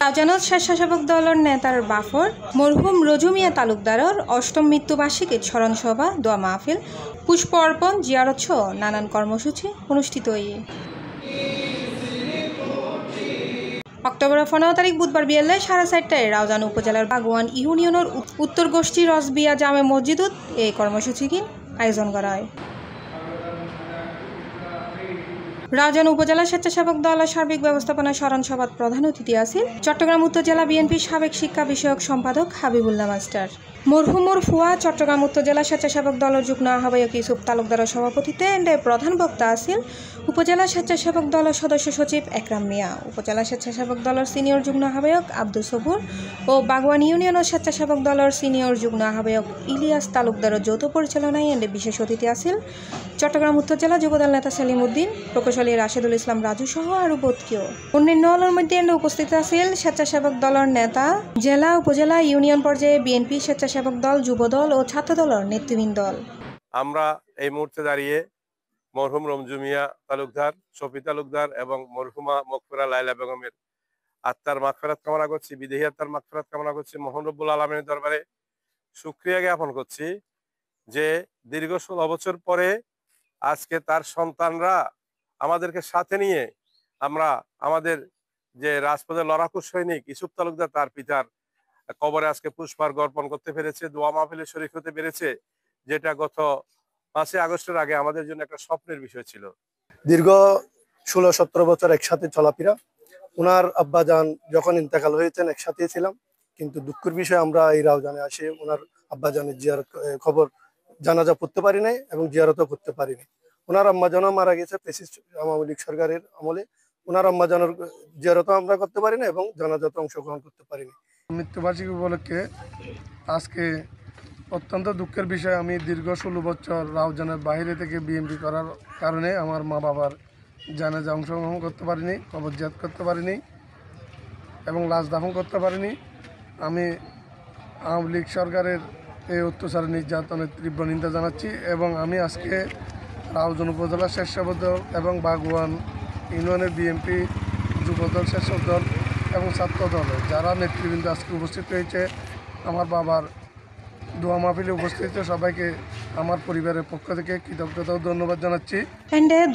রাউজানত স্বেচ্ছাসেবক দলের নেতার বাফর মরহুম রজু মিয়া তালুকদারের অষ্টম মৃত্যুবার্ষিকীর স্মরণ সভা দোয়া মাহফিল পুষ্প অর্পণ জিয়ারত সহ নানান কর্মসূচি অনুষ্ঠিত অক্টোবরের 15 তারিখ বুধবার বিকেলে 4:30টায় রাউজান উপজেলার বাগওয়ান ইউনিয়নের উত্তর গোষ্ঠী রসবিয়া জামে মসজিদত এই কর্মসূচির আয়োজন করা হয়। রাউজান উপজেলা স্বেচ্ছাসেবক দলের সার্বিক ব্যবস্থাপনা স্মরণ সভার প্রধান অতিথি আছেন চট্টগ্রাম উত্তর জেলা বিএনপির সাবেক শিক্ষা বিষয়ক সম্পাদক হাবিবুল্লাহ মাস্টার। মরহুমুর ফুয়া চট্টগ্রাম উত্তর জেলা স্বেচ্ছাসেবক দলের যুগ্ম আহ্বায়ক ইউসুফ তালুকদারের সভাপতিত্বে প্রধান বক্তা আছেন উপজেলা স্বেচ্ছাসেবক দলের সদস্য সচিব একরাম মিয়া, উপজেলা স্বেচ্ছাসেবক দলের সিনিয়র যুগ্ম আহ্বায়ক আব্দুল সবুর ও বাগওয়ান ইউনিয়নের স্বেচ্ছাসেবক দলের সিনিয়র যুগ্ম আহ্বায়ক ইলিয়াস তালুকদারের যৌথ পরিচালনায় বিশেষ অতিথি আছেন চট্টগ্রাম উত্তর জেলা যুবদল নেতা সেলিম উদ্দিন, প্রকৌশলী রাশেদুল ইসলাম রাজু সহ আরও বোধকেও। অন্যান্য দলের মধ্যে উপস্থিত আছেন স্বেচ্ছাসেবক দলের নেতা, জেলা উপজেলা ইউনিয়ন পর্যায়ে বিএনপি স্বেচ্ছাসেবক দল, যুবদল ও ছাত্র দলের নেতৃবৃন্দ। আমরা এই মুহূর্তে দাঁড়িয়ে মরহুম রমজু মিয়া তালুকদার, শফি তালুকদার এবং মরহুমা মকফুরা লাইলা বেগমের আত্মার মাগফিরাত কামনা করছি, বিদেহী আত্মার মাগফিরাত কামনা করছি। মহান রব্বুল আলামিনের দরবারে শুকরিয়া জ্ঞাপন করছি যে দীর্ঘ 16 বছর পরে আজকে তার সন্তানরা আমাদেরকে সাথে নিয়ে আমরা আমাদের যে রাজপথের লড়াকু সৈনিক ইউসুফ তালুকদার তার পিতার কবরে আজকে পুষ্পার্ঘ অর্পণ করতে পেরেছে, দোয়া মাহফিলে শরীক হতে পেরেছে, যেটা গত 5 আগস্টের আগে আমাদের জন্য একটা স্বপ্নের বিষয় ছিল। দীর্ঘ 16-17 বছর একসাথে চলাফেরা। ওনার আব্বাজান যখন ইন্তেকাল হয়েছেন একসাথে ছিলাম, কিন্তু দুঃখের বিষয় আমরা এই রাউজানে আসে ওনার আব্বাজানের জিয়ারত খবর জানাজা পড়তে পারি নাই এবং জিয়ারতও করতে পারি নাই। ওনার আম্মাজানও মারা গেছে ফ্যাসিস্ট আওয়ামী লীগ সরকারের আমলে। ওনার আম্মাজানের জিয়ারতও আমরা করতে পারি না এবং জানাজাতে অংশগ্রহণ করতে পারি না। মৃত্যুবার্ষিকী উপলক্ষে আজকে অত্যন্ত দুঃখের বিষয়, আমি দীর্ঘ 16 বছর রাউজানের বাইরে থেকে বিএমপি করার কারণে আমার মা বাবার জানাজা অংশগ্রহণ করতে পারিনি, কবর জিয়ারত করতে পারিনি এবং লাশ দাফন করতে পারিনি। আমি আওয়ামী লীগ সরকারের এই অত্যাচার নির্যাতনের তীব্র নিন্দা জানাচ্ছি এবং আমি আজকে রাউজান উপজেলা স্বেচ্ছাসেবক দল এবং বাগওয়ান ইউনিয়নের বিএনপি, যুবদল, স্বেচ্ছাসেবক দল এবং ছাত্র দলে যারা নেতৃবৃন্দ আজকে উপস্থিত হয়েছে, আমার বাবার দোয়া মাহফিলে উপস্থিত সবাইকে আমার পরিবারের পক্ষ থেকে কৃতজ্ঞতা ও ধন্যবাদ জানাচ্ছি।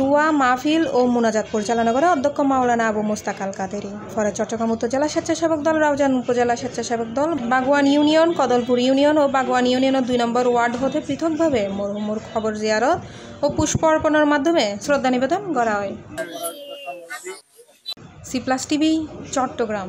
দোয়া মাহফিল ও মুনাজাত পরিচালনা করে অধ্যক্ষ মাওলানা আবু মুস্তাক আল কাদেরি। পরে চট্টগ্রাম উত্তর জেলা স্বেচ্ছাসেবক দল, রাউজান উপজেলা স্বেচ্ছাসেবক দল, বাগওয়ান ইউনিয়ন, কদলপুর ইউনিয়ন ও বাগওয়ান ইউনিয়নের 2 নম্বর ওয়ার্ড হতে পৃথকভাবে মরহুমুর খবর জিয়ারত ও পুষ্প অর্পণের মাধ্যমে শ্রদ্ধা নিবেদন করা হয়। C+ TV Chittagong.